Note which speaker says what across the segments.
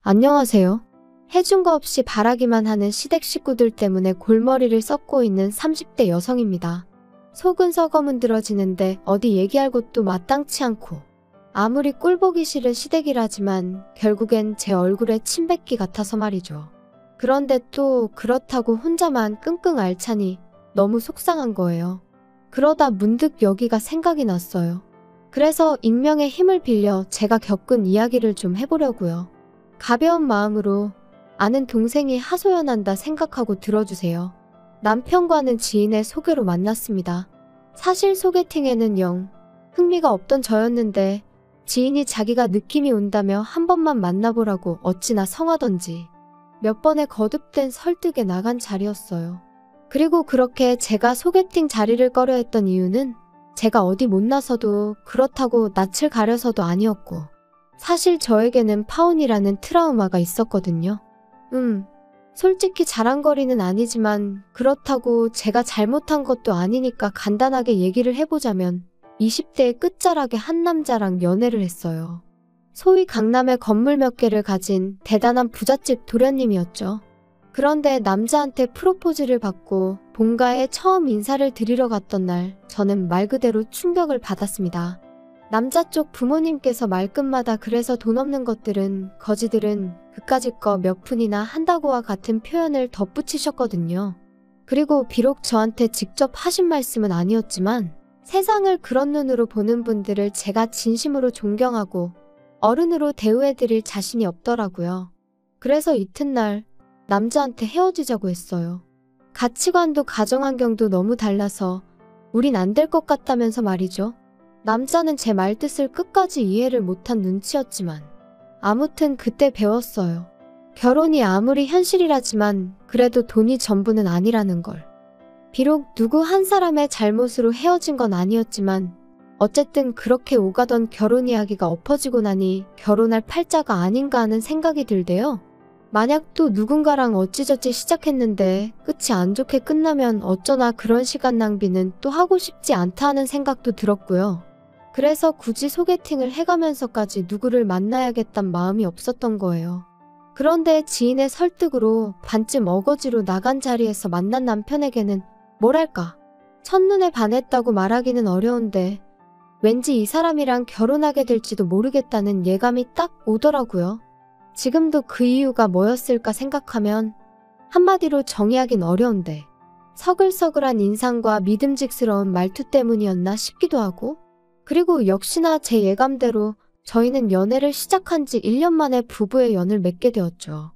Speaker 1: 안녕하세요. 해준 거 없이 바라기만 하는 시댁 식구들 때문에 골머리를 썩고 있는 30대 여성입니다. 속은 썩어 문드러지는데 어디 얘기할 곳도 마땅치 않고 아무리 꼴보기 싫은 시댁이라지만 결국엔 제 얼굴에 침 뱉기 같아서 말이죠. 그런데 또 그렇다고 혼자만 끙끙 앓자니 너무 속상한 거예요. 그러다 문득 여기가 생각이 났어요. 그래서 익명의 힘을 빌려 제가 겪은 이야기를 좀 해보려고요. 가벼운 마음으로 아는 동생이 하소연한다 생각하고 들어주세요. 남편과는 지인의 소개로 만났습니다. 사실 소개팅에는 영 흥미가 없던 저였는데 지인이 자기가 느낌이 온다며 한 번만 만나보라고 어찌나 성하던지 몇 번의 거듭된 설득에 나간 자리였어요. 그리고 그렇게 제가 소개팅 자리를 꺼려했던 이유는 제가 어디 못나서도 그렇다고 낯을 가려서도 아니었고 사실 저에게는 파혼이라는 트라우마가 있었거든요. 솔직히 자랑거리는 아니지만 그렇다고 제가 잘못한 것도 아니니까 간단하게 얘기를 해보자면 20대의 끝자락에 한 남자랑 연애를 했어요. 소위 강남에 건물 몇 개를 가진 대단한 부잣집 도련님이었죠. 그런데 남자한테 프로포즈를 받고 본가에 처음 인사를 드리러 갔던 날 저는 말 그대로 충격을 받았습니다. 남자 쪽 부모님께서 말끝마다 그래서 돈 없는 것들은 거지들은 그까짓 거 몇 푼이나 한다고와 같은 표현을 덧붙이셨거든요. 그리고 비록 저한테 직접 하신 말씀은 아니었지만 세상을 그런 눈으로 보는 분들을 제가 진심으로 존경하고 어른으로 대우해드릴 자신이 없더라고요. 그래서 이튿날 남자한테 헤어지자고 했어요. 가치관도 가정환경도 너무 달라서 우린 안 될 것 같다면서 말이죠. 남자는 제 말뜻을 끝까지 이해를 못한 눈치였지만 아무튼 그때 배웠어요. 결혼이 아무리 현실이라지만 그래도 돈이 전부는 아니라는 걸. 비록 누구 한 사람의 잘못으로 헤어진 건 아니었지만 어쨌든 그렇게 오가던 결혼 이야기가 엎어지고 나니 결혼할 팔자가 아닌가 하는 생각이 들대요. 만약 또 누군가랑 어찌저찌 시작했는데 끝이 안 좋게 끝나면 어쩌나 그런 시간 낭비는 또 하고 싶지 않다 하는 생각도 들었고요. 그래서 굳이 소개팅을 해가면서까지 누구를 만나야겠단 마음이 없었던 거예요. 그런데 지인의 설득으로 반쯤 어거지로 나간 자리에서 만난 남편에게는 뭐랄까 첫눈에 반했다고 말하기는 어려운데 왠지 이 사람이랑 결혼하게 될지도 모르겠다는 예감이 딱 오더라고요. 지금도 그 이유가 뭐였을까 생각하면 한마디로 정의하긴 어려운데 서글서글한 인상과 믿음직스러운 말투 때문이었나 싶기도 하고 그리고 역시나 제 예감대로 저희는 연애를 시작한 지 1년 만에 부부의 연을 맺게 되었죠.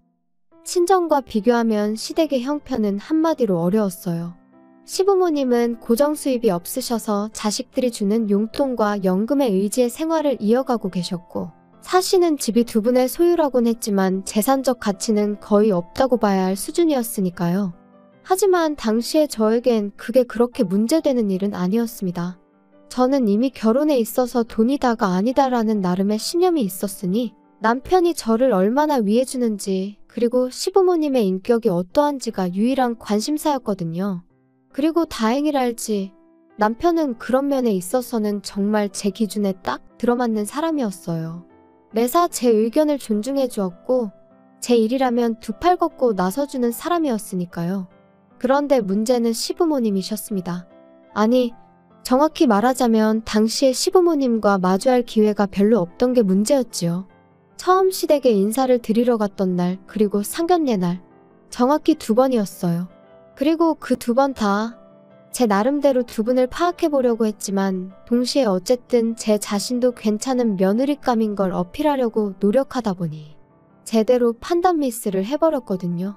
Speaker 1: 친정과 비교하면 시댁의 형편은 한마디로 어려웠어요. 시부모님은 고정 수입이 없으셔서 자식들이 주는 용돈과 연금에 의지해 생활을 이어가고 계셨고 사시는 집이 두 분의 소유라곤 했지만 재산적 가치는 거의 없다고 봐야 할 수준이었으니까요. 하지만 당시에 저에겐 그게 그렇게 문제되는 일은 아니었습니다. 저는 이미 결혼에 있어서 돈이 다가 아니다라는 나름의 신념이 있었으니 남편이 저를 얼마나 위해주는지 그리고 시부모님의 인격이 어떠한지가 유일한 관심사였거든요. 그리고 다행이랄지 남편은 그런 면에 있어서는 정말 제 기준에 딱 들어맞는 사람이었어요. 매사 제 의견을 존중해 주었고 제 일이라면 두 팔 걷고 나서주는 사람이었으니까요. 그런데 문제는 시부모님이셨습니다. 아니 정확히 말하자면 당시에 시부모님과 마주할 기회가 별로 없던 게 문제였지요. 처음 시댁에 인사를 드리러 갔던 날 그리고 상견례 날 정확히 2번이었어요. 그리고 그 2번 다 제 나름대로 두 분을 파악해보려고 했지만 동시에 어쨌든 제 자신도 괜찮은 며느리감인 걸 어필하려고 노력하다 보니 제대로 판단 미스를 해버렸거든요.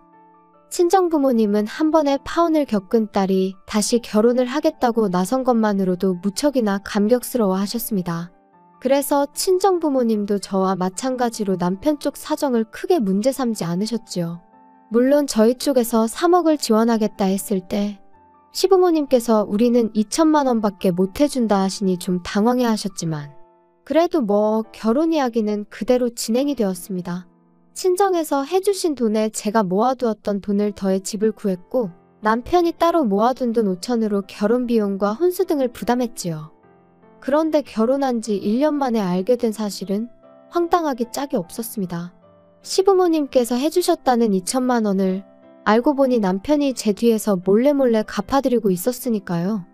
Speaker 1: 친정부모님은 한 번에 파혼을 겪은 딸이 다시 결혼을 하겠다고 나선 것만으로도 무척이나 감격스러워 하셨습니다. 그래서 친정부모님도 저와 마찬가지로 남편 쪽 사정을 크게 문제 삼지 않으셨지요. 물론 저희 쪽에서 3억을 지원하겠다 했을 때 시부모님께서 우리는 2천만 원밖에 못 해준다 하시니 좀 당황해 하셨지만 그래도 뭐 결혼 이야기는 그대로 진행이 되었습니다. 친정에서 해주신 돈에 제가 모아두었던 돈을 더해 집을 구했고 남편이 따로 모아둔 돈 5천으로 결혼 비용과 혼수 등을 부담했지요. 그런데 결혼한 지 1년 만에 알게 된 사실은 황당하기 짝이 없었습니다. 시부모님께서 해주셨다는 2천만 원을 알고 보니 남편이 제 뒤에서 몰래 갚아드리고 있었으니까요.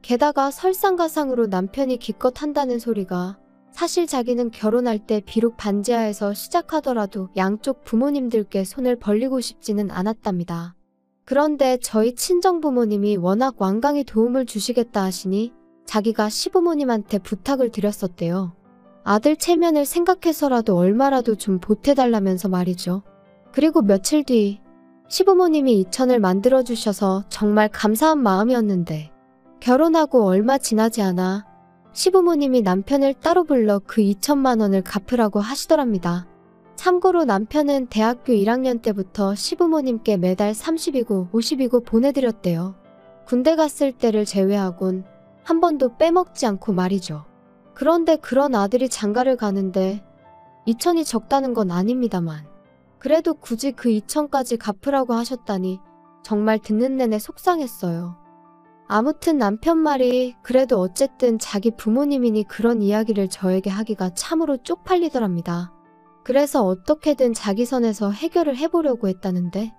Speaker 1: 게다가 설상가상으로 남편이 기껏 한다는 소리가 사실 자기는 결혼할 때 비록 반지하에서 시작하더라도 양쪽 부모님들께 손을 벌리고 싶지는 않았답니다. 그런데 저희 친정부모님이 워낙 완강히 도움을 주시겠다 하시니 자기가 시부모님한테 부탁을 드렸었대요. 아들 체면을 생각해서라도 얼마라도 좀 보태달라면서 말이죠. 그리고 며칠 뒤 시부모님이 2천을 만들어주셔서 정말 감사한 마음이었는데 결혼하고 얼마 지나지 않아 시부모님이 남편을 따로 불러 그 2천만 원을 갚으라고 하시더랍니다. 참고로 남편은 대학교 1학년 때부터 시부모님께 매달 30이고 50이고 보내드렸대요. 군대 갔을 때를 제외하곤 한 번도 빼먹지 않고 말이죠. 그런데 그런 아들이 장가를 가는데 2천이 적다는 건 아닙니다만 그래도 굳이 그 2천까지 갚으라고 하셨다니 정말 듣는 내내 속상했어요. 아무튼 남편 말이 그래도 어쨌든 자기 부모님이니 그런 이야기를 저에게 하기가 참으로 쪽팔리더랍니다. 그래서 어떻게든 자기 선에서 해결을 해보려고 했다는데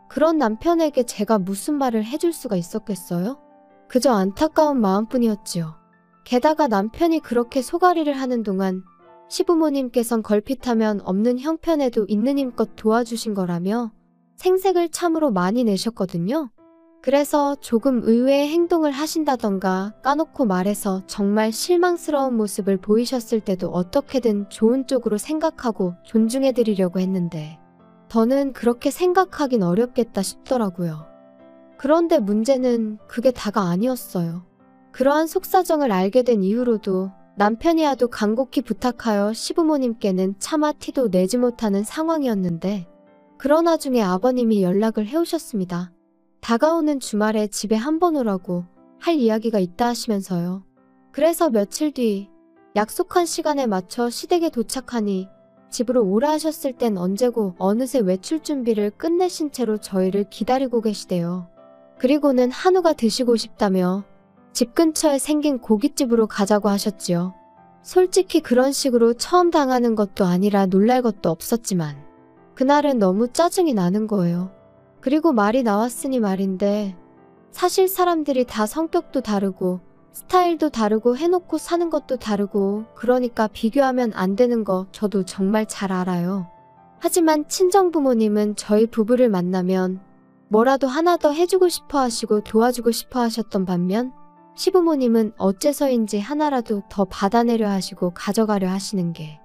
Speaker 1: 그런 남편에게 제가 무슨 말을 해줄 수가 있었겠어요? 그저 안타까운 마음뿐이었지요. 게다가 남편이 그렇게 소가리를 하는 동안 시부모님께선 걸핏하면 없는 형편에도 있는 힘껏 도와주신 거라며 생색을 참으로 많이 내셨거든요. 그래서 조금 의외의 행동을 하신다던가 까놓고 말해서 정말 실망스러운 모습을 보이셨을 때도 어떻게든 좋은 쪽으로 생각하고 존중해드리려고 했는데 더는 그렇게 생각하긴 어렵겠다 싶더라고요. 그런데 문제는 그게 다가 아니었어요. 그러한 속사정을 알게 된 이후로도 남편이 하도 간곡히 부탁하여 시부모님께는 차마 티도 내지 못하는 상황이었는데 그러나 나중에 아버님이 연락을 해오셨습니다. 다가오는 주말에 집에 한번 오라고 할 이야기가 있다 하시면서요. 그래서 며칠 뒤 약속한 시간에 맞춰 시댁에 도착하니 집으로 오라 하셨을 땐 언제고 어느새 외출 준비를 끝내신 채로 저희를 기다리고 계시대요. 그리고는 한우가 드시고 싶다며 집 근처에 생긴 고깃집으로 가자고 하셨지요. 솔직히 그런 식으로 처음 당하는 것도 아니라 놀랄 것도 없었지만 그날은 너무 짜증이 나는 거예요. 그리고 말이 나왔으니 말인데 사실 사람들이 다 성격도 다르고 스타일도 다르고 해놓고 사는 것도 다르고 그러니까 비교하면 안 되는 거 저도 정말 잘 알아요. 하지만 친정부모님은 저희 부부를 만나면 뭐라도 하나 더 해주고 싶어 하시고 도와주고 싶어 하셨던 반면 시부모님은 어째서인지 하나라도 더 받아내려 하시고 가져가려 하시는 게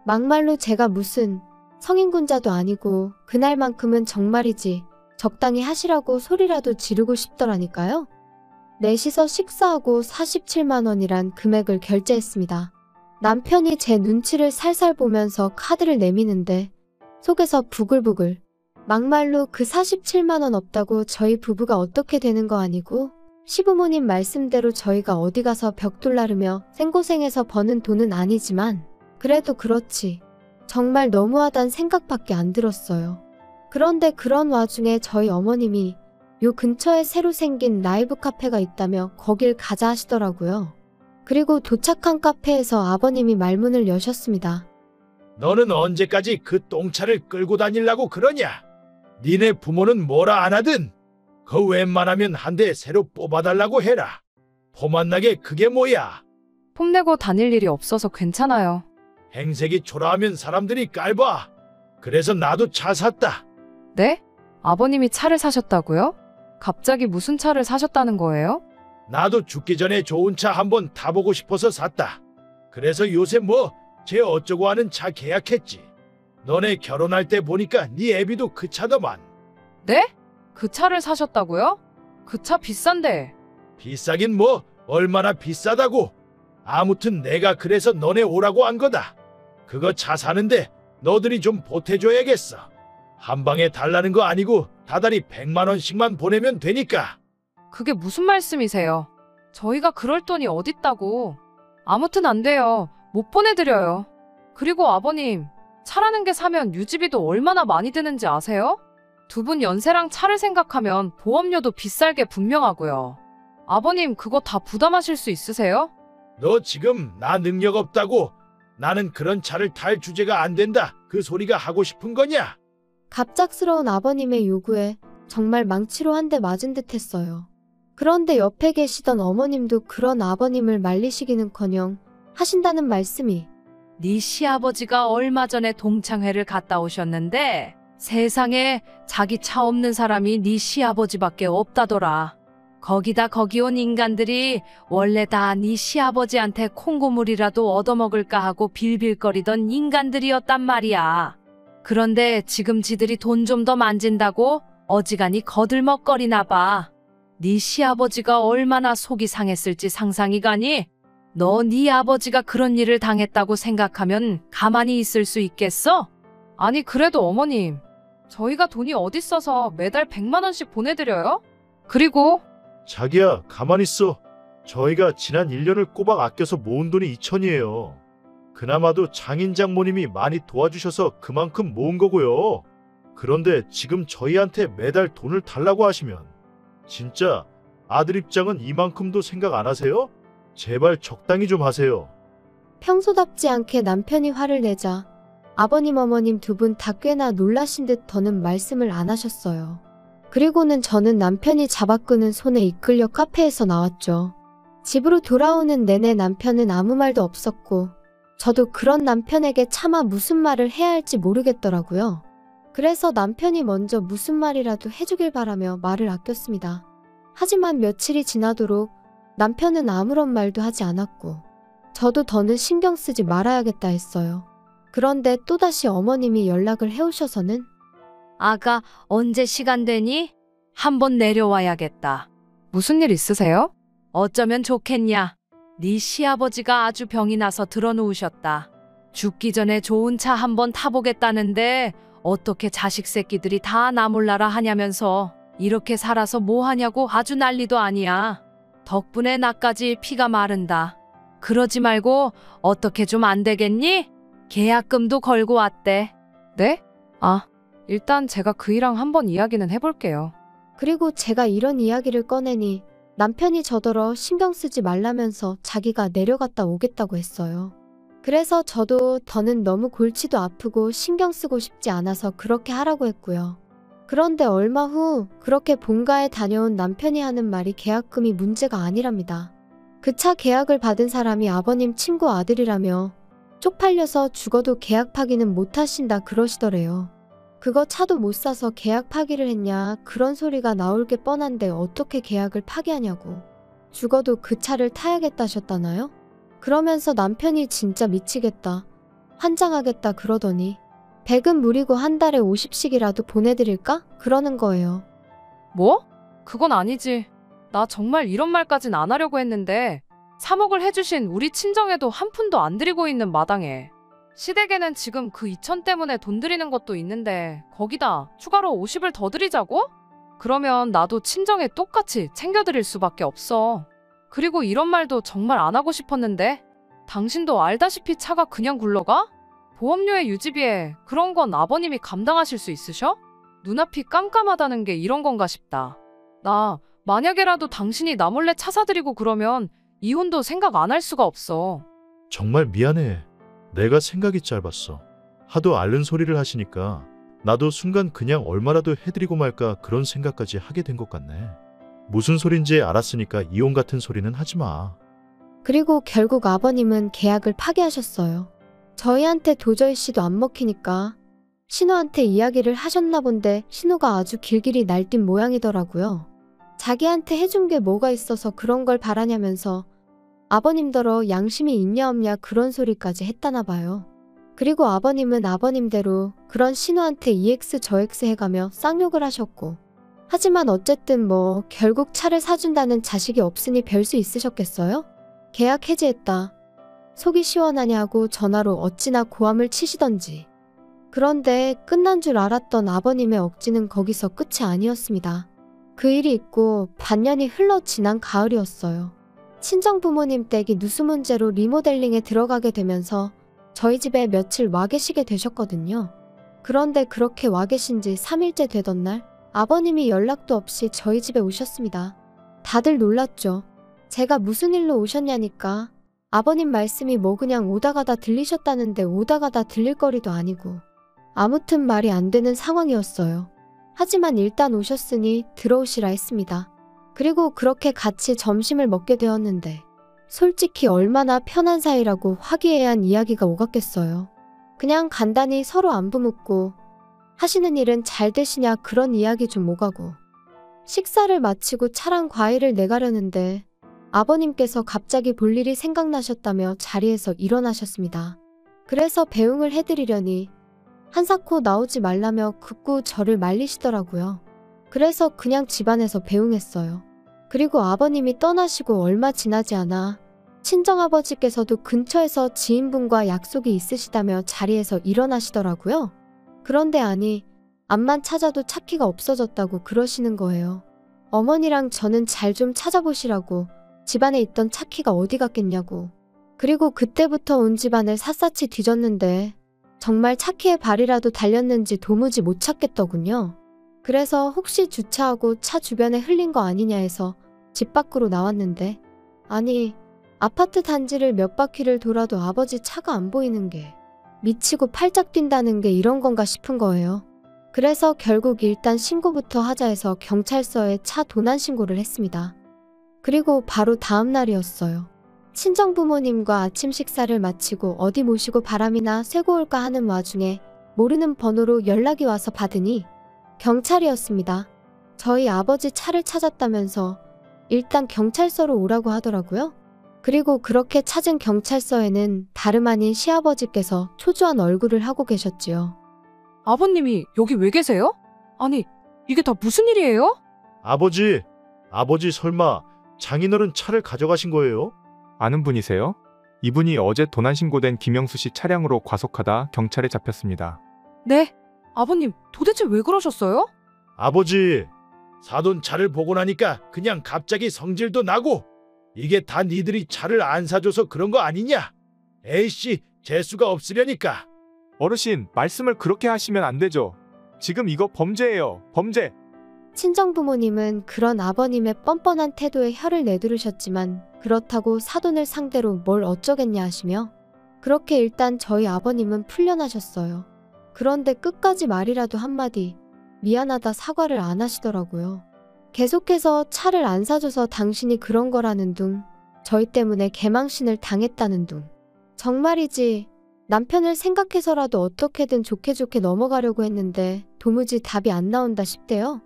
Speaker 1: 막말로 제가 무슨 성인군자도 아니고 그날만큼은 정말이지 적당히 하시라고 소리라도 지르고 싶더라니까요. 넷이서 식사하고 47만 원이란 금액을 결제했습니다. 남편이 제 눈치를 살살 보면서 카드를 내미는데 속에서 부글부글 막말로 그 47만 원 없다고 저희 부부가 어떻게 되는 거 아니고 시부모님 말씀대로 저희가 어디 가서 벽돌 나르며 생고생해서 버는 돈은 아니지만 그래도 그렇지 정말 너무하단 생각밖에 안 들었어요. 그런데 그런 와중에 저희 어머님이 요 근처에 새로 생긴 라이브 카페가 있다며 거길 가자 하시더라고요. 그리고 도착한 카페에서 아버님이 말문을 여셨습니다.
Speaker 2: 너는 언제까지 그 똥차를 끌고 다니려고 그러냐? 니네 부모는 뭐라 안 하든 그 웬만하면 한 대 새로 뽑아달라고 해라. 포만나게 그게 뭐야?
Speaker 3: 폼내고 다닐 일이 없어서 괜찮아요.
Speaker 2: 행색이 초라하면 사람들이 깔봐. 그래서 나도 차 샀다.
Speaker 3: 네? 아버님이 차를 사셨다고요? 갑자기 무슨 차를 사셨다는 거예요?
Speaker 2: 나도 죽기 전에 좋은 차 한번 타보고 싶어서 샀다. 그래서 요새 뭐 쟤 어쩌고 하는 차 계약했지. 너네 결혼할 때 보니까 네 애비도 그 차더만.
Speaker 3: 네? 그 차를 사셨다고요? 그 차 비싼데.
Speaker 2: 비싸긴 뭐 얼마나 비싸다고. 아무튼 내가 그래서 너네 오라고 한 거다. 그거 차 사는데 너들이 좀 보태줘야겠어. 한 방에 달라는 거 아니고 다달이 100만 원씩만 보내면 되니까.
Speaker 3: 그게 무슨 말씀이세요? 저희가 그럴 돈이 어딨다고. 아무튼 안 돼요. 못 보내드려요. 그리고 아버님, 차라는 게 사면 유지비도 얼마나 많이 드는지 아세요? 두 분 연세랑 차를 생각하면 보험료도 비쌀 게 분명하고요. 아버님 그거 다 부담하실 수 있으세요?
Speaker 2: 너 지금 나 능력 없다고? 나는 그런 차를 탈 주제가 안 된다. 그 소리가 하고 싶은 거냐?
Speaker 1: 갑작스러운 아버님의 요구에 정말 망치로 한 대 맞은 듯 했어요. 그런데 옆에 계시던 어머님도 그런 아버님을 말리시기는커녕 하신다는 말씀이
Speaker 3: 네 시아버지가 얼마 전에 동창회를 갔다 오셨는데 세상에 자기 차 없는 사람이 네 시아버지밖에 없다더라. 거기다 거기 온 인간들이 원래 다 네 시아버지한테 콩고물이라도 얻어먹을까 하고 빌빌거리던 인간들이었단 말이야. 그런데 지금 지들이 돈 좀 더 만진다고 어지간히 거들먹거리나 봐. 네 시아버지가 얼마나 속이 상했을지 상상이 가니? 너 네 아버지가 그런 일을 당했다고 생각하면 가만히 있을 수 있겠어? 아니 그래도 어머님, 저희가 돈이 어딨어서 매달 100만 원씩 보내드려요? 그리고
Speaker 2: 자기야, 가만히 있어. 저희가 지난 1년을 꼬박 아껴서 모은 돈이 2천이에요. 그나마도 장인 장모님이 많이 도와주셔서 그만큼 모은 거고요. 그런데 지금 저희한테 매달 돈을 달라고 하시면 진짜 아들 입장은 이만큼도 생각 안 하세요? 제발 적당히 좀 하세요.
Speaker 1: 평소답지 않게 남편이 화를 내자 아버님 어머님 두 분 다 꽤나 놀라신 듯 더는 말씀을 안 하셨어요. 그리고는 저는 남편이 잡아끄는 손에 이끌려 카페에서 나왔죠. 집으로 돌아오는 내내 남편은 아무 말도 없었고 저도 그런 남편에게 차마 무슨 말을 해야 할지 모르겠더라고요. 그래서 남편이 먼저 무슨 말이라도 해주길 바라며 말을 아꼈습니다. 하지만 며칠이 지나도록 남편은 아무런 말도 하지 않았고 저도 더는 신경 쓰지 말아야겠다 했어요. 그런데 또다시 어머님이 연락을 해오셔서는
Speaker 3: 아가 언제 시간 되니? 한번 내려와야겠다. 무슨 일 있으세요? 어쩌면 좋겠냐? 네 시아버지가 아주 병이 나서 들어누우셨다. 죽기 전에 좋은 차 한번 타보겠다는데 어떻게 자식 새끼들이 다 나 몰라라 하냐면서 이렇게 살아서 뭐 하냐고 아주 난리도 아니야. 덕분에 나까지 피가 마른다. 그러지 말고 어떻게 좀 안 되겠니? 계약금도 걸고 왔대. 네? 일단 제가 그이랑 한번 이야기는 해볼게요.
Speaker 1: 그리고 제가 이런 이야기를 꺼내니 남편이 저더러 신경 쓰지 말라면서 자기가 내려갔다 오겠다고 했어요. 그래서 저도 더는 너무 골치도 아프고 신경 쓰고 싶지 않아서 그렇게 하라고 했고요. 그런데 얼마 후 그렇게 본가에 다녀온 남편이 하는 말이 계약금이 문제가 아니랍니다. 그 차 계약을 받은 사람이 아버님 친구 아들이라며 쪽팔려서 죽어도 계약 파기는 못하신다 그러시더래요. 그거 차도 못 사서 계약 파기를 했냐 그런 소리가 나올 게 뻔한데 어떻게 계약을 파기하냐고. 죽어도 그 차를 타야겠다셨다나요? 그러면서 남편이 진짜 미치겠다, 환장하겠다 그러더니 100은 무리고 한 달에 50씩이라도 보내드릴까? 그러는 거예요.
Speaker 3: 뭐? 그건 아니지. 나 정말 이런 말까진 안 하려고 했는데 사목을 해주신 우리 친정에도 한 푼도 안 드리고 있는 마당에 시댁에는 지금 그 2천 때문에 돈 드리는 것도 있는데 거기다 추가로 50을 더 드리자고? 그러면 나도 친정에 똑같이 챙겨드릴 수밖에 없어. 그리고 이런 말도 정말 안 하고 싶었는데 당신도 알다시피 차가 그냥 굴러가? 보험료에 유지비에 그런 건 아버님이 감당하실 수 있으셔? 눈앞이 깜깜하다는 게 이런 건가 싶다. 나 만약에라도 당신이 나 몰래 차 사드리고 그러면 이혼도 생각 안 할 수가 없어.
Speaker 2: 정말 미안해. 내가 생각이 짧았어. 하도 앓는 소리를 하시니까 나도 순간 그냥 얼마라도 해드리고 말까 그런 생각까지 하게 된 것 같네. 무슨 소린지 알았으니까 이혼 같은 소리는 하지 마.
Speaker 1: 그리고 결국 아버님은 계약을 파기하셨어요. 저희한테 도저히 씨도 안 먹히니까 신우한테 이야기를 하셨나 본데 신우가 아주 길길이 날뛴 모양이더라고요. 자기한테 해준 게 뭐가 있어서 그런 걸 바라냐면서 아버님더러 양심이 있냐 없냐 그런 소리까지 했다나 봐요. 그리고 아버님은 아버님대로 그런 신우한테 EX 저X 해가며 쌍욕을 하셨고, 하지만 어쨌든 뭐 결국 차를 사준다는 자식이 없으니 별 수 있으셨겠어요? 계약 해지했다, 속이 시원하냐고 전화로 어찌나 고함을 치시던지. 그런데 끝난 줄 알았던 아버님의 억지는 거기서 끝이 아니었습니다. 그 일이 있고 반년이 흘러 지난 가을이었어요. 친정 부모님 댁이 누수 문제로 리모델링에 들어가게 되면서 저희 집에 며칠 와 계시게 되셨거든요. 그런데 그렇게 와 계신 지 3일째 되던 날 아버님이 연락도 없이 저희 집에 오셨습니다. 다들 놀랐죠. 제가 무슨 일로 오셨냐니까 아버님 말씀이 뭐 그냥 오다 가다 들리셨다는데 오다 가다 들릴 거리도 아니고 아무튼 말이 안 되는 상황이었어요. 하지만 일단 오셨으니 들어오시라 했습니다. 그리고 그렇게 같이 점심을 먹게 되었는데 솔직히 얼마나 편한 사이라고 화기애애한 이야기가 오갔겠어요. 그냥 간단히 서로 안부 묻고 하시는 일은 잘 되시냐 그런 이야기 좀 오가고 식사를 마치고 차랑 과일을 내가려는데 아버님께서 갑자기 볼 일이 생각나셨다며 자리에서 일어나셨습니다. 그래서 배웅을 해드리려니 한사코 나오지 말라며 극구 저를 말리시더라고요. 그래서 그냥 집안에서 배웅했어요. 그리고 아버님이 떠나시고 얼마 지나지 않아 친정아버지께서도 근처에서 지인분과 약속이 있으시다며 자리에서 일어나시더라고요. 그런데 아니, 앞만 찾아도 차키가 없어졌다고 그러시는 거예요. 어머니랑 저는 잘 좀 찾아보시라고 집안에 있던 차키가 어디 갔겠냐고. 그리고 그때부터 온 집안을 샅샅이 뒤졌는데 정말 차키의 발이라도 달렸는지 도무지 못 찾겠더군요. 그래서 혹시 주차하고 차 주변에 흘린 거 아니냐 해서 집 밖으로 나왔는데 아니 아파트 단지를 몇 바퀴를 돌아도 아버지 차가 안 보이는 게 미치고 팔짝 뛴다는 게 이런 건가 싶은 거예요. 그래서 결국 일단 신고부터 하자 해서 경찰서에 차 도난 신고를 했습니다. 그리고 바로 다음 날이었어요. 친정부모님과 아침 식사를 마치고 어디 모시고 바람이나 쐬고 올까 하는 와중에 모르는 번호로 연락이 와서 받으니 경찰이었습니다. 저희 아버지 차를 찾았다면서 일단 경찰서로 오라고 하더라고요. 그리고 그렇게 찾은 경찰서에는 다름 아닌 시아버지께서 초조한 얼굴을 하고 계셨지요.
Speaker 3: 아버님이 여기 왜 계세요? 아니, 이게 다 무슨 일이에요?
Speaker 2: 아버지 설마 장인어른 차를 가져가신 거예요?
Speaker 4: 아는 분이세요? 이분이 어제 도난 신고된 김영수 씨 차량으로 과속하다 경찰에 잡혔습니다.
Speaker 3: 네. 아버님, 도대체 왜 그러셨어요?
Speaker 2: 아버지, 사돈 차를 보고 나니까 그냥 갑자기 성질도 나고 이게 다 니들이 차를 안 사줘서 그런 거 아니냐? 에이씨, 재수가 없으려니까.
Speaker 4: 어르신, 말씀을 그렇게 하시면 안 되죠. 지금 이거 범죄예요. 범죄.
Speaker 1: 친정부모님은 그런 아버님의 뻔뻔한 태도에 혀를 내두르셨지만 그렇다고 사돈을 상대로 뭘 어쩌겠냐 하시며 그렇게 일단 저희 아버님은 풀려나셨어요. 그런데 끝까지 말이라도 한마디 미안하다 사과를 안 하시더라고요. 계속해서 차를 안 사줘서 당신이 그런 거라는 둥, 저희 때문에 개망신을 당했다는 둥. 정말이지 남편을 생각해서라도 어떻게든 좋게 넘어가려고 했는데 도무지 답이 안 나온다 싶대요.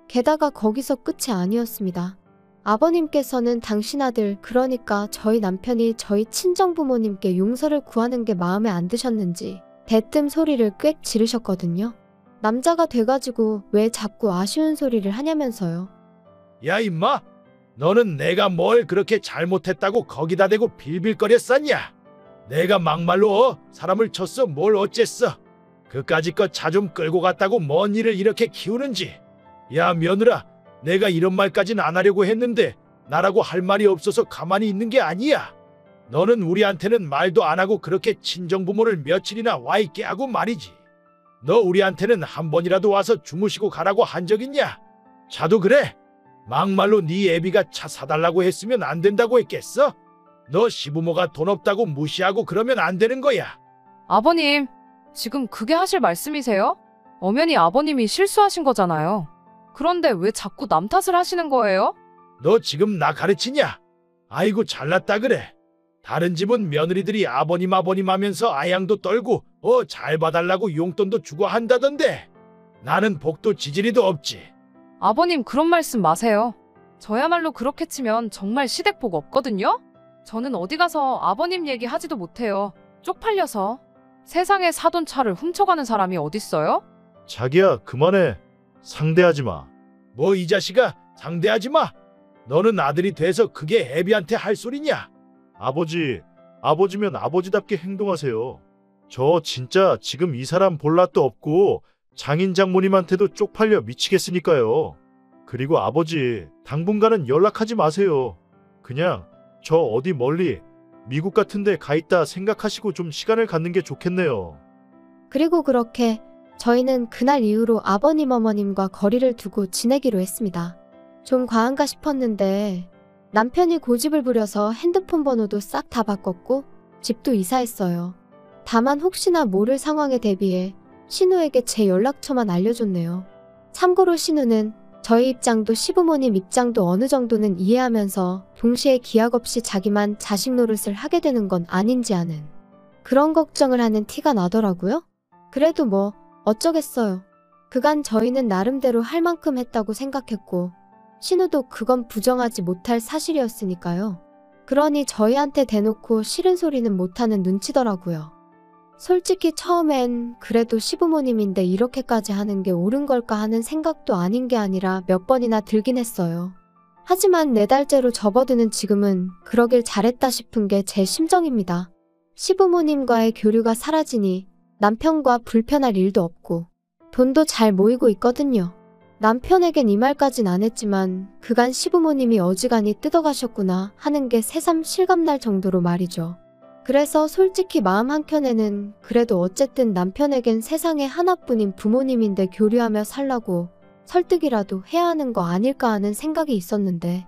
Speaker 1: 게다가 거기서 끝이 아니었습니다. 아버님께서는 당신 아들, 그러니까 저희 남편이 저희 친정부모님께 용서를 구하는 게 마음에 안 드셨는지 대뜸 소리를 꽥 지르셨거든요. 남자가 돼가지고 왜 자꾸 아쉬운 소리를 하냐면서요.
Speaker 2: 야 임마, 너는 내가 뭘 그렇게 잘못했다고 거기다 대고 빌빌거렸었냐? 내가 막말로 사람을 쳤어 뭘 어쨌어? 그까짓 차 좀 끌고 갔다고 뭔 일을 이렇게 키우는지. 야 며느라, 내가 이런 말까진 안 하려고 했는데 나라고 할 말이 없어서 가만히 있는 게 아니야. 너는 우리한테는 말도 안 하고 그렇게 친정부모를 며칠이나 와 있게 하고 말이지. 너 우리한테는 한 번이라도 와서 주무시고 가라고 한 적 있냐? 차도 그래. 막말로 네 애비가 차 사달라고 했으면 안 된다고 했겠어? 너 시부모가 돈 없다고 무시하고 그러면 안 되는 거야.
Speaker 3: 아버님, 지금 그게 하실 말씀이세요? 엄연히 아버님이 실수하신 거잖아요. 그런데 왜 자꾸 남 탓을 하시는 거예요?
Speaker 2: 너 지금 나 가르치냐? 아이고 잘났다 그래. 다른 집은 며느리들이 아버님 하면서 아양도 떨고 잘 봐달라고 용돈도 주고 한다던데 나는 복도 지지리도 없지.
Speaker 3: 아버님 그런 말씀 마세요. 저야말로 그렇게 치면 정말 시댁복 없거든요? 저는 어디 가서 아버님 얘기 하지도 못해요. 쪽팔려서. 세상에 사돈 차를 훔쳐가는 사람이 어딨어요?
Speaker 2: 자기야 그만해. 상대하지 마. 뭐 이 자식아 상대하지 마. 너는 아들이 돼서 그게 애비한테 할 소리냐? 아버지면 아버지답게 행동하세요. 저 진짜 지금 이 사람 볼 낯도 없고 장인 장모님한테도 쪽팔려 미치겠으니까요. 그리고 아버지 당분간은 연락하지 마세요. 그냥 저 어디 멀리 미국 같은 데 가 있다 생각하시고 좀 시간을 갖는 게 좋겠네요.
Speaker 1: 그리고 그렇게 저희는 그날 이후로 아버님 어머님과 거리를 두고 지내기로 했습니다. 좀 과한가 싶었는데 남편이 고집을 부려서 핸드폰 번호도 싹 다 바꿨고 집도 이사했어요. 다만 혹시나 모를 상황에 대비해 신우에게 제 연락처만 알려줬네요. 참고로 신우는 저희 입장도 시부모님 입장도 어느 정도는 이해하면서 동시에 기약 없이 자기만 자식 노릇을 하게 되는 건 아닌지 아는 그런 걱정을 하는 티가 나더라고요. 그래도 뭐 어쩌겠어요. 그간 저희는 나름대로 할 만큼 했다고 생각했고 신우도 그건 부정하지 못할 사실이었으니까요. 그러니 저희한테 대놓고 싫은 소리는 못하는 눈치더라고요. 솔직히 처음엔 그래도 시부모님인데 이렇게까지 하는 게 옳은 걸까 하는 생각도 아닌 게 아니라 몇 번이나 들긴 했어요. 하지만 4달째로 접어드는 지금은 그러길 잘했다 싶은 게 제 심정입니다. 시부모님과의 교류가 사라지니 남편과 불편할 일도 없고 돈도 잘 모이고 있거든요. 남편에겐 이 말까진 안 했지만 그간 시부모님이 어지간히 뜯어가셨구나 하는 게 새삼 실감날 정도로 말이죠. 그래서 솔직히 마음 한켠에는 그래도 어쨌든 남편에겐 세상에 하나뿐인 부모님인데 교류하며 살라고 설득이라도 해야 하는 거 아닐까 하는 생각이 있었는데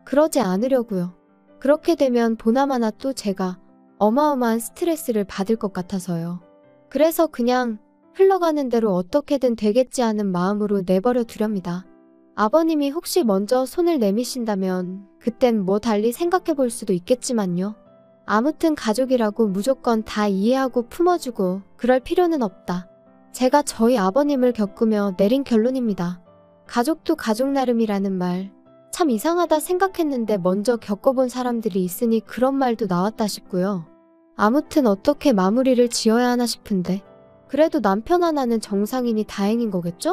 Speaker 1: 그러지 않으려고요. 그렇게 되면 보나마나 또 제가 어마어마한 스트레스를 받을 것 같아서요. 그래서 그냥 흘러가는 대로 어떻게든 되겠지 하는 마음으로 내버려 두렵니다. 아버님이 혹시 먼저 손을 내미신다면 그땐 뭐 달리 생각해 볼 수도 있겠지만요. 아무튼 가족이라고 무조건 다 이해하고 품어주고 그럴 필요는 없다. 제가 저희 아버님을 겪으며 내린 결론입니다. 가족도 가족 나름이라는 말 참 이상하다 생각했는데 먼저 겪어본 사람들이 있으니 그런 말도 나왔다 싶고요. 아무튼 어떻게 마무리를 지어야 하나 싶은데 그래도 남편 하나는 정상이니 다행인 거겠죠?